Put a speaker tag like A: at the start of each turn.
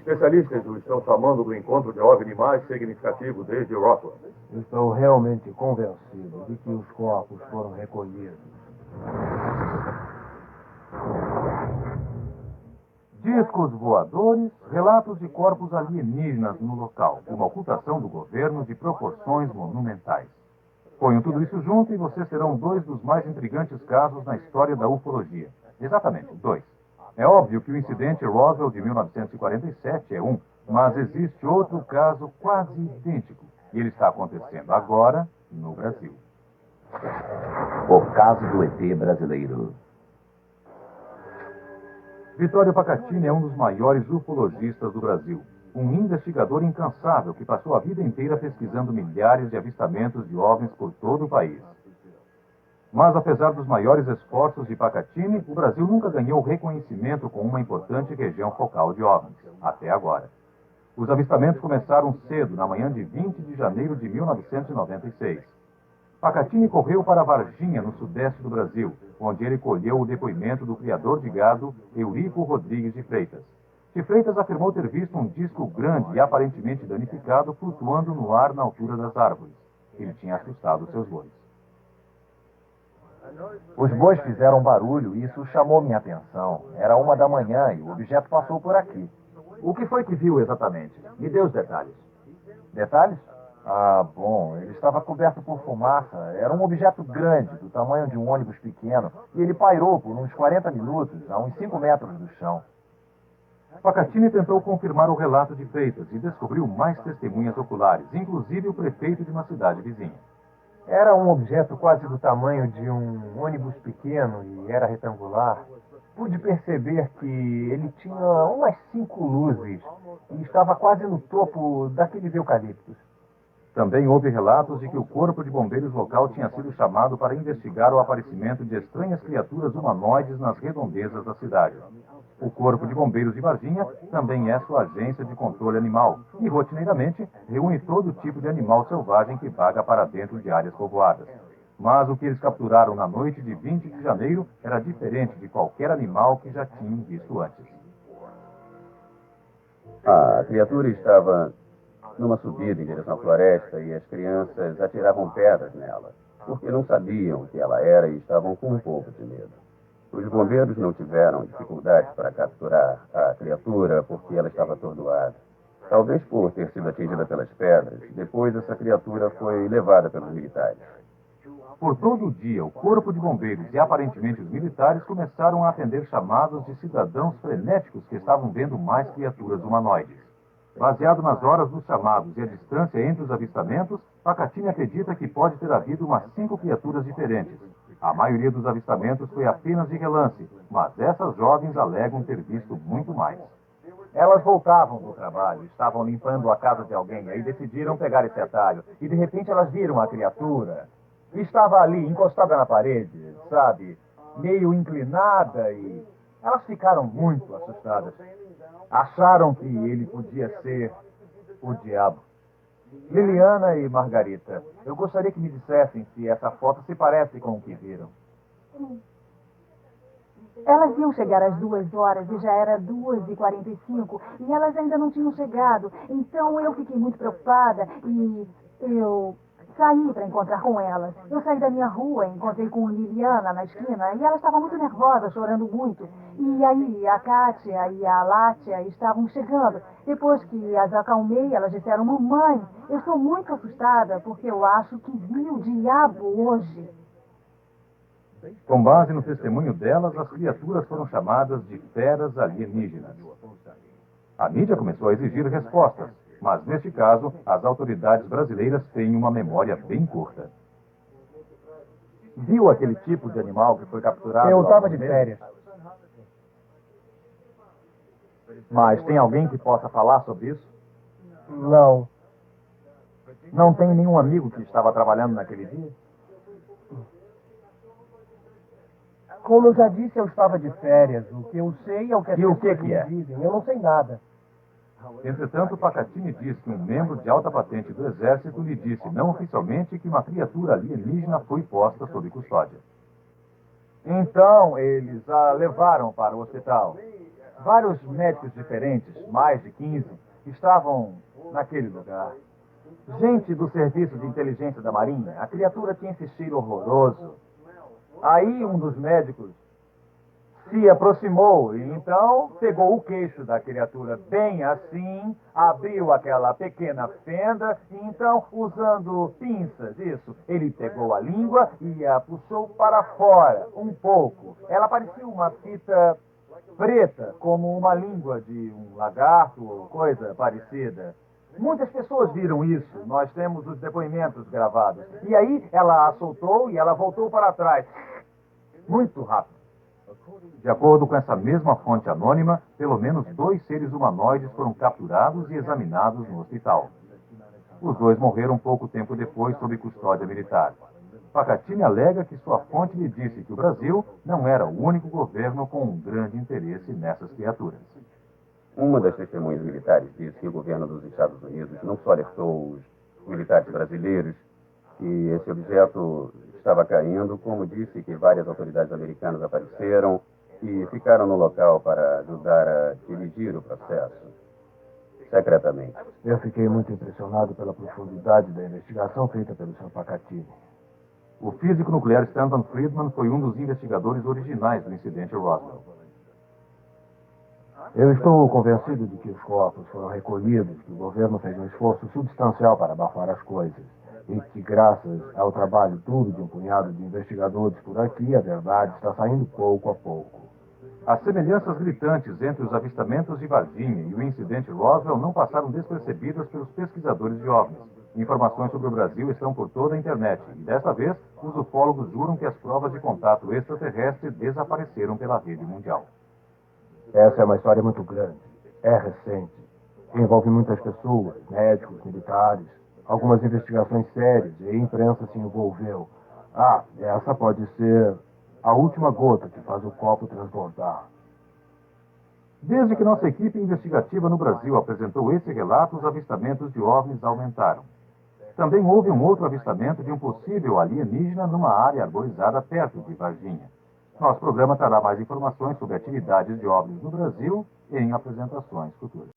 A: Especialistas o estão chamando do encontro de OVNI mais significativo desde Roswell.
B: Estou realmente convencido de que os corpos foram recolhidos.
C: Discos voadores, relatos de corpos alienígenas no local, uma ocultação do governo de proporções monumentais. Ponham tudo isso junto e vocês terão dois dos mais intrigantes casos na história da ufologia. Exatamente, dois. É óbvio que o incidente Roswell de 1947 é um, mas existe outro caso quase idêntico. E ele está acontecendo agora no Brasil.
D: O caso do ET brasileiro.
C: Vittorio Pacatini é um dos maiores ufologistas do Brasil. Um investigador incansável que passou a vida inteira pesquisando milhares de avistamentos de OVNIs por todo o país. Mas, apesar dos maiores esforços de Pacatini, o Brasil nunca ganhou reconhecimento como uma importante região focal de OVNIs, até agora. Os avistamentos começaram cedo, na manhã de 20 de janeiro de 1996. Pacatini correu para Varginha, no sudeste do Brasil, onde ele colheu o depoimento do criador de gado, Eurico Rodrigues de Freitas. De Freitas afirmou ter visto um disco grande e aparentemente danificado flutuando no ar na altura das árvores. Ele tinha assustado seus bois.
E: Os bois fizeram barulho e isso chamou minha atenção. Era 1 da manhã e o objeto passou por aqui.
D: O que foi que viu exatamente? Me dê os detalhes.
E: Detalhes? Ah, bom, ele estava coberto por fumaça. Era um objeto grande, do tamanho de um ônibus pequeno, e ele pairou por uns 40 minutos, a uns 5 metros do chão.
C: Pacatini tentou confirmar o relato de Freitas e descobriu mais testemunhas oculares, inclusive o prefeito de uma cidade vizinha.
B: Era um objeto quase do tamanho de um ônibus pequeno e era retangular. Pude perceber que ele tinha umas 5 luzes e estava quase no topo daqueles eucaliptos.
C: Também houve relatos de que o corpo de bombeiros local tinha sido chamado para investigar o aparecimento de estranhas criaturas humanoides nas redondezas da cidade. O Corpo de Bombeiros de Varginha também é sua agência de controle animal e, rotineiramente, reúne todo tipo de animal selvagem que vaga para dentro de áreas povoadas. Mas o que eles capturaram na noite de 20 de janeiro era diferente de qualquer animal que já tinham visto antes.
F: A criatura estava numa subida em direção à floresta e as crianças atiravam pedras nela, porque não sabiam o que ela era e estavam com um pouco de medo. Os bombeiros não tiveram dificuldade para capturar a criatura porque ela estava atordoada. Talvez por ter sido atingida pelas pedras, depois essa criatura foi levada pelos militares.
C: Por todo o dia, o Corpo de Bombeiros e aparentemente os militares começaram a atender chamados de cidadãos frenéticos que estavam vendo mais criaturas humanoides. Baseado nas horas dos chamados e a distância entre os avistamentos, Pacatini acredita que pode ter havido umas 5 criaturas diferentes. A maioria dos avistamentos foi apenas de relance, mas essas jovens alegam ter visto muito mais.
E: Elas voltavam do trabalho, estavam limpando a casa de alguém, aí decidiram pegar esse atalho. E de repente elas viram a criatura. Estava ali, encostada na parede, sabe? Meio inclinada e... Elas ficaram muito assustadas. Acharam que ele podia ser o diabo. Liliana e Margarita, eu gostaria que me dissessem se essa foto se parece com o que viram.
G: Elas iam chegar às 2 horas e já era 2h45 e elas ainda não tinham chegado. Então eu fiquei muito preocupada e eu saí para encontrar com elas. Eu saí da minha rua, encontrei com Liliana na esquina e ela estava muito nervosa, chorando muito. E aí a Kátia e a Látia estavam chegando. Depois que as acalmei, elas disseram: mamãe, eu estou muito assustada porque eu acho que vi o diabo hoje.
C: Com base no testemunho delas, as criaturas foram chamadas de feras alienígenas. A mídia começou a exigir respostas, mas neste caso, as autoridades brasileiras têm uma memória bem curta.
E: Viu aquele tipo de animal que foi capturado?
B: Eu estava de férias.
E: Mas tem alguém que possa falar sobre isso?
B: Não.
E: Não tem nenhum amigo que estava trabalhando naquele dia?
B: Como eu já disse, eu estava de férias. O que eu sei é o que as
E: E o
B: pessoas
E: que é?
B: me dizem. Eu não sei nada.
C: Entretanto, Pacatini diz que um membro de alta patente do Exército lhe disse não oficialmente que uma criatura alienígena foi posta sob custódia.
E: Então, eles a levaram para o hospital. Vários médicos diferentes, mais de 15, estavam naquele lugar. Gente do serviço de inteligência da Marinha. A criatura tinha esse cheiro horroroso. Aí um dos médicos se aproximou e então pegou o queixo da criatura bem assim, abriu aquela pequena fenda e então, usando pinças, ele pegou a língua e a puxou para fora um pouco. Ela parecia uma fita preta, como uma língua de um lagarto ou coisa parecida. Muitas pessoas viram isso, nós temos os depoimentos gravados. E aí ela a soltou e ela voltou para trás. Muito rápido.
C: De acordo com essa mesma fonte anônima, pelo menos 2 seres humanoides foram capturados e examinados no hospital. Os 2 morreram pouco tempo depois sob custódia militar. Pacatini alega que sua fonte lhe disse que o Brasil não era o único governo com um grande interesse nessas criaturas.
F: Uma das testemunhas militares disse que o governo dos Estados Unidos não só alertou os militares brasileiros que esse objeto estava caindo, como disse que várias autoridades americanas apareceram e ficaram no local para ajudar a dirigir o processo, secretamente.
B: Eu fiquei muito impressionado pela profundidade da investigação feita pelo Sr. Pacatini.
C: O físico nuclear Stanton Friedman foi um dos investigadores originais do incidente Roswell.
B: Eu estou convencido de que os corpos foram recolhidos, que o governo fez um esforço substancial para abafar as coisas, e que, graças ao trabalho duro de um punhado de investigadores por aqui, a verdade está saindo pouco a pouco.
C: As semelhanças gritantes entre os avistamentos de Varginha e o incidente Roswell não passaram despercebidas pelos pesquisadores de OVNIs. Informações sobre o Brasil estão por toda a internet, e desta vez, os ufólogos juram que as provas de contato extraterrestre desapareceram pela rede mundial.
B: Essa é uma história muito grande, é recente, envolve muitas pessoas, médicos, militares, algumas investigações sérias e a imprensa se envolveu. Essa pode ser a última gota que faz o copo transbordar.
C: Desde que nossa equipe investigativa no Brasil apresentou esse relato, os avistamentos de OVNIs aumentaram. Também houve um outro avistamento de um possível alienígena numa área arborizada perto de Varginha. Nosso programa trará mais informações sobre atividades de OVNIs no Brasil em apresentações futuras.